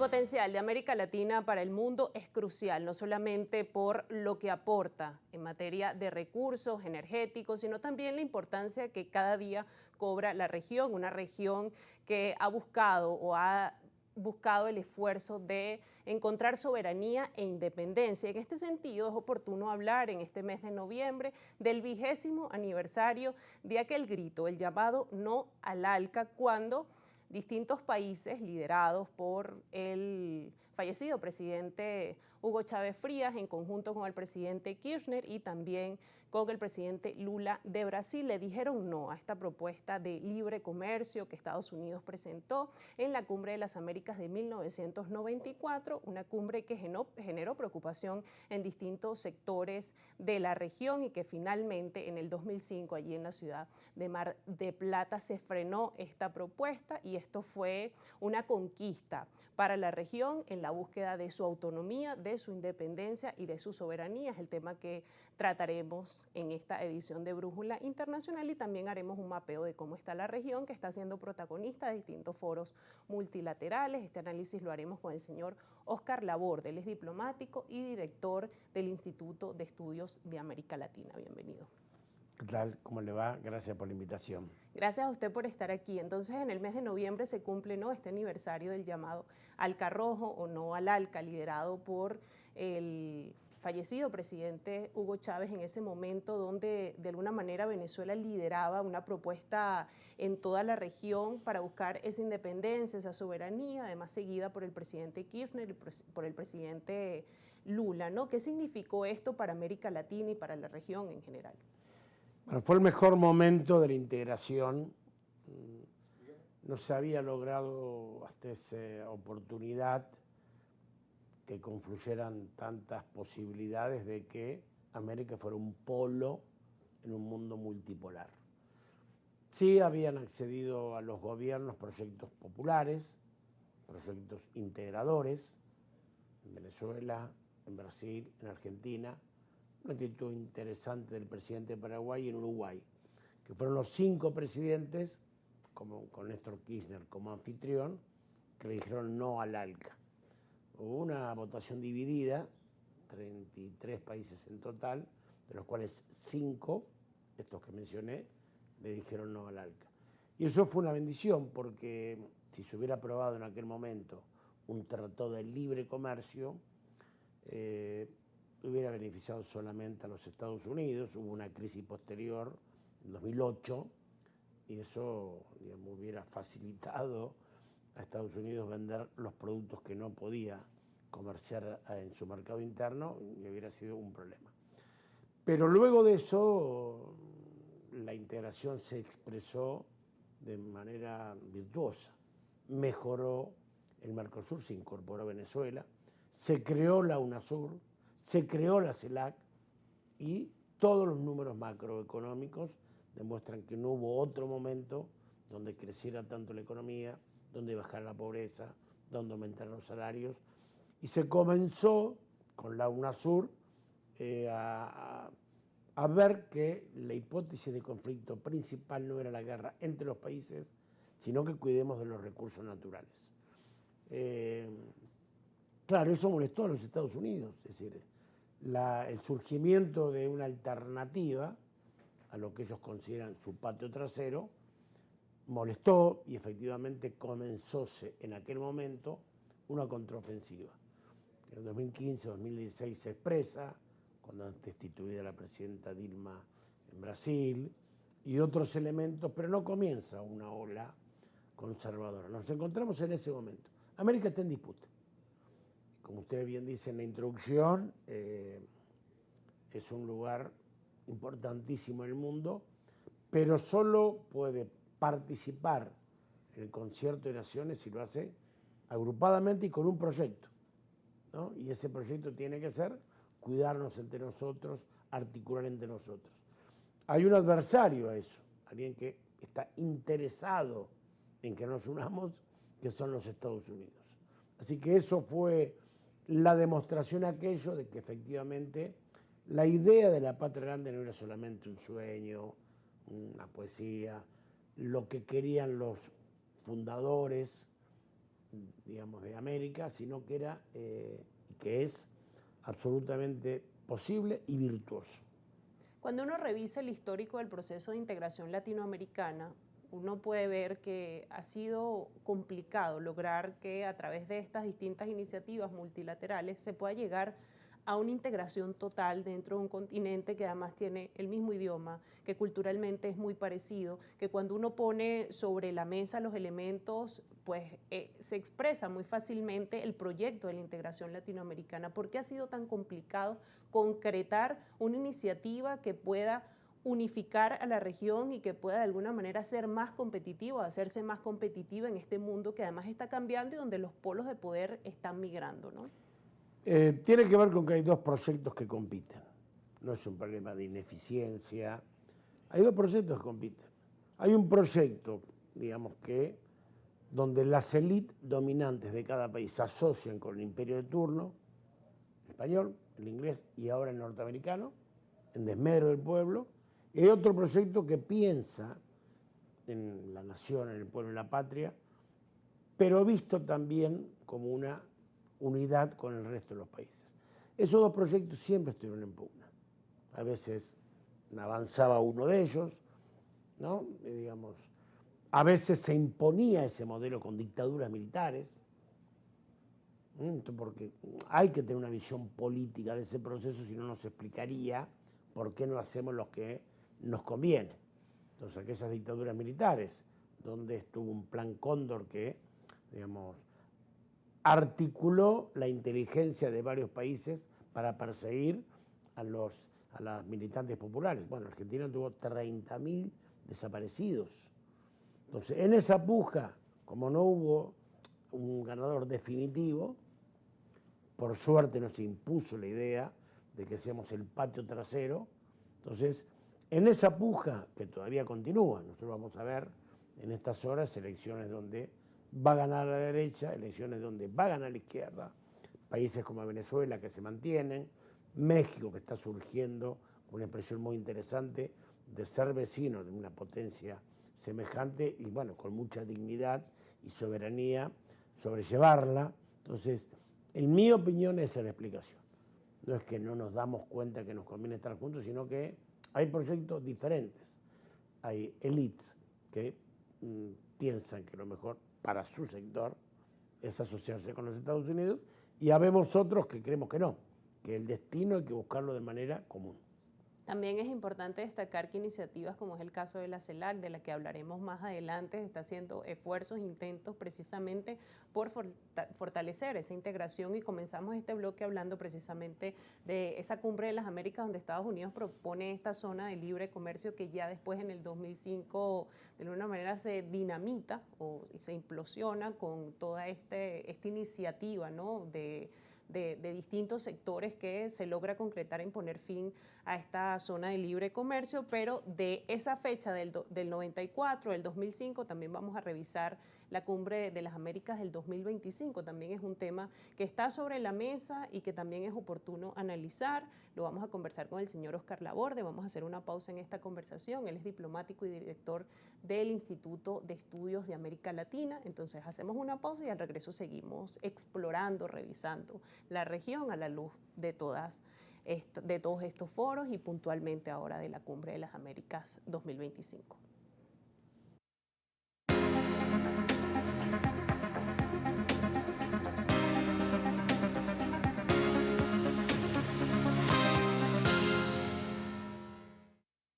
potencial de América Latina para el mundo es crucial, no solamente por lo que aporta en materia de recursos energéticos, sino también la importancia que cada día cobra la región, una región que ha buscado el esfuerzo de encontrar soberanía e independencia. En este sentido, es oportuno hablar en este mes de noviembre del 20º aniversario de aquel grito, el llamado No al ALCA, cuando distintos países liderados por el fallecido presidente Hugo Chávez Frías, en conjunto con el presidente Kirchner y también con el presidente Lula de Brasil, le dijeron no a esta propuesta de libre comercio que Estados Unidos presentó en la Cumbre de las Américas de 1994, una cumbre que generó preocupación en distintos sectores de la región y que finalmente en el 2005, allí en la ciudad de Mar del Plata, se frenó esta propuesta y esto fue una conquista para la región en la búsqueda de su autonomía, de su independencia y de su soberanía. Es el tema que trataremos en esta edición de Brújula Internacional y también haremos un mapeo de cómo está la región que está siendo protagonista de distintos foros multilaterales. Este análisis lo haremos con el señor Oscar Laborde, él es diplomático y director del Instituto de Estudios de América Latina. Bienvenido. ¿Qué tal? ¿Cómo le va? Gracias por la invitación. Gracias a usted por estar aquí. Entonces, en el mes de noviembre se cumple este aniversario del llamado ALCA Rojo o No al ALCA, liderado por el fallecido presidente Hugo Chávez en ese momento, donde de alguna manera Venezuela lideraba una propuesta en toda la región para buscar esa independencia, esa soberanía, además seguida por el presidente Kirchner y por el presidente Lula, ¿no? ¿Qué significó esto para América Latina y para la región en general? Bueno, fue el mejor momento de la integración. No se había logrado hasta esa oportunidad que confluyeran tantas posibilidades de que América fuera un polo en un mundo multipolar. Sí habían accedido a los gobiernos proyectos populares, proyectos integradores, en Venezuela, en Brasil, en Argentina, una actitud interesante del presidente de Paraguay y en Uruguay, que fueron los 5 presidentes, con Néstor Kirchner como anfitrión, que le dijeron no al ALCA. Hubo una votación dividida, 33 países en total, de los cuales 5, estos que mencioné, le dijeron no al ALCA. Y eso fue una bendición, porque si se hubiera aprobado en aquel momento un tratado de libre comercio, hubiera beneficiado solamente a los Estados Unidos. Hubo una crisis posterior, en 2008, y eso, digamos, hubiera facilitado a Estados Unidos vender los productos que no podía comerciar en su mercado interno y hubiera sido un problema. Pero luego de eso, la integración se expresó de manera virtuosa. Mejoró el Mercosur, se incorporó a Venezuela, se creó la UNASUR, se creó la CELAC y todos los números macroeconómicos demuestran que no hubo otro momento donde creciera tanto la economía, donde bajara la pobreza, donde aumentaran los salarios. Y se comenzó con la UNASUR a ver que la hipótesis de conflicto principal no era la guerra entre los países, sino que cuidemos de los recursos naturales. Claro, eso molestó a los Estados Unidos, es decir, el surgimiento de una alternativa a lo que ellos consideran su patio trasero molestó y efectivamente comenzóse en aquel momento una contraofensiva. En el 2015-2016 se expresa, cuando es destituida la presidenta Dilma en Brasil, y otros elementos, pero no comienza una ola conservadora. Nos encontramos en ese momento. América está en disputa. Como usted bien dice en la introducción, es un lugar importantísimo en el mundo, pero solo puede participar en el concierto de naciones si lo hace agrupadamente y con un proyecto, ¿no? Y ese proyecto tiene que ser cuidarnos entre nosotros, articular entre nosotros. Hay un adversario a eso, alguien que está interesado en que nos unamos, que son los Estados Unidos. Así que eso fue la demostración aquello de que efectivamente la idea de la patria grande no era solamente un sueño, una poesía, lo que querían los fundadores digamos, de América, sino que era, que es absolutamente posible y virtuoso. Cuando uno revisa el histórico del proceso de integración latinoamericana, uno puede ver que ha sido complicado lograr que a través de estas distintas iniciativas multilaterales se pueda llegar a una integración total dentro de un continente que además tiene el mismo idioma, que culturalmente es muy parecido, que cuando uno pone sobre la mesa los elementos, pues se expresa muy fácilmente el proyecto de la integración latinoamericana. ¿Por qué ha sido tan complicado concretar una iniciativa que pueda unificar a la región y que pueda de alguna manera ser más competitivo, hacerse más competitiva en este mundo que además está cambiando y donde los polos de poder están migrando, ¿no? Tiene que ver con que hay dos proyectos que compiten. No es un problema de ineficiencia. Hay dos proyectos que compiten. Hay un proyecto, digamos que, donde las élites dominantes de cada país se asocian con el imperio de turno, el español, el inglés y ahora el norteamericano, en desmedro del pueblo. Y hay otro proyecto que piensa en la nación, en el pueblo, en la patria, pero visto también como una unidad con el resto de los países. Esos dos proyectos siempre estuvieron en pugna. A veces avanzaba uno de ellos, ¿no? Digamos, a veces se imponía ese modelo con dictaduras militares, porque hay que tener una visión política de ese proceso, si no nos explicaría por qué no hacemos lo que nos conviene. Entonces, aquellas dictaduras militares, donde estuvo un plan Cóndor que, digamos, articuló la inteligencia de varios países para perseguir a las militantes populares. Bueno, Argentina tuvo 30.000 desaparecidos. Entonces, en esa puja, como no hubo un ganador definitivo, por suerte nos impuso la idea de que seamos el patio trasero. Entonces, en esa puja, que todavía continúa, nosotros vamos a ver en estas horas elecciones donde va a ganar la derecha, elecciones donde va a ganar la izquierda, países como Venezuela que se mantienen, México que está surgiendo con una expresión muy interesante de ser vecino de una potencia semejante y bueno, con mucha dignidad y soberanía, sobrellevarla. Entonces, en mi opinión esa es la explicación. No es que no nos damos cuenta que nos conviene estar juntos, sino que hay proyectos diferentes. Hay élites que piensan que lo mejor para su sector es asociarse con los Estados Unidos y habemos otros que creemos que no, que el destino hay que buscarlo de manera común. También es importante destacar que iniciativas como es el caso de la CELAC, de la que hablaremos más adelante, está haciendo esfuerzos, intentos precisamente por fortalecer esa integración y comenzamos este bloque hablando precisamente de esa cumbre de las Américas donde Estados Unidos propone esta zona de libre comercio que ya después en el 2005 de alguna manera se dinamita o se implosiona con toda esta iniciativa, ¿no? de distintos sectores que se logra concretar en poner fin a esta zona de libre comercio, pero de esa fecha del 94, del 2005, también vamos a revisar la cumbre de las Américas del 2025. También es un tema que está sobre la mesa y que también es oportuno analizar. Lo vamos a conversar con el señor Oscar Laborde. Vamos a hacer una pausa en esta conversación. Él es diplomático y director del Instituto de Estudios de América Latina. Entonces hacemos una pausa y al regreso seguimos explorando, revisando la región a la luz de todos estos foros y puntualmente ahora de la Cumbre de las Américas 2025.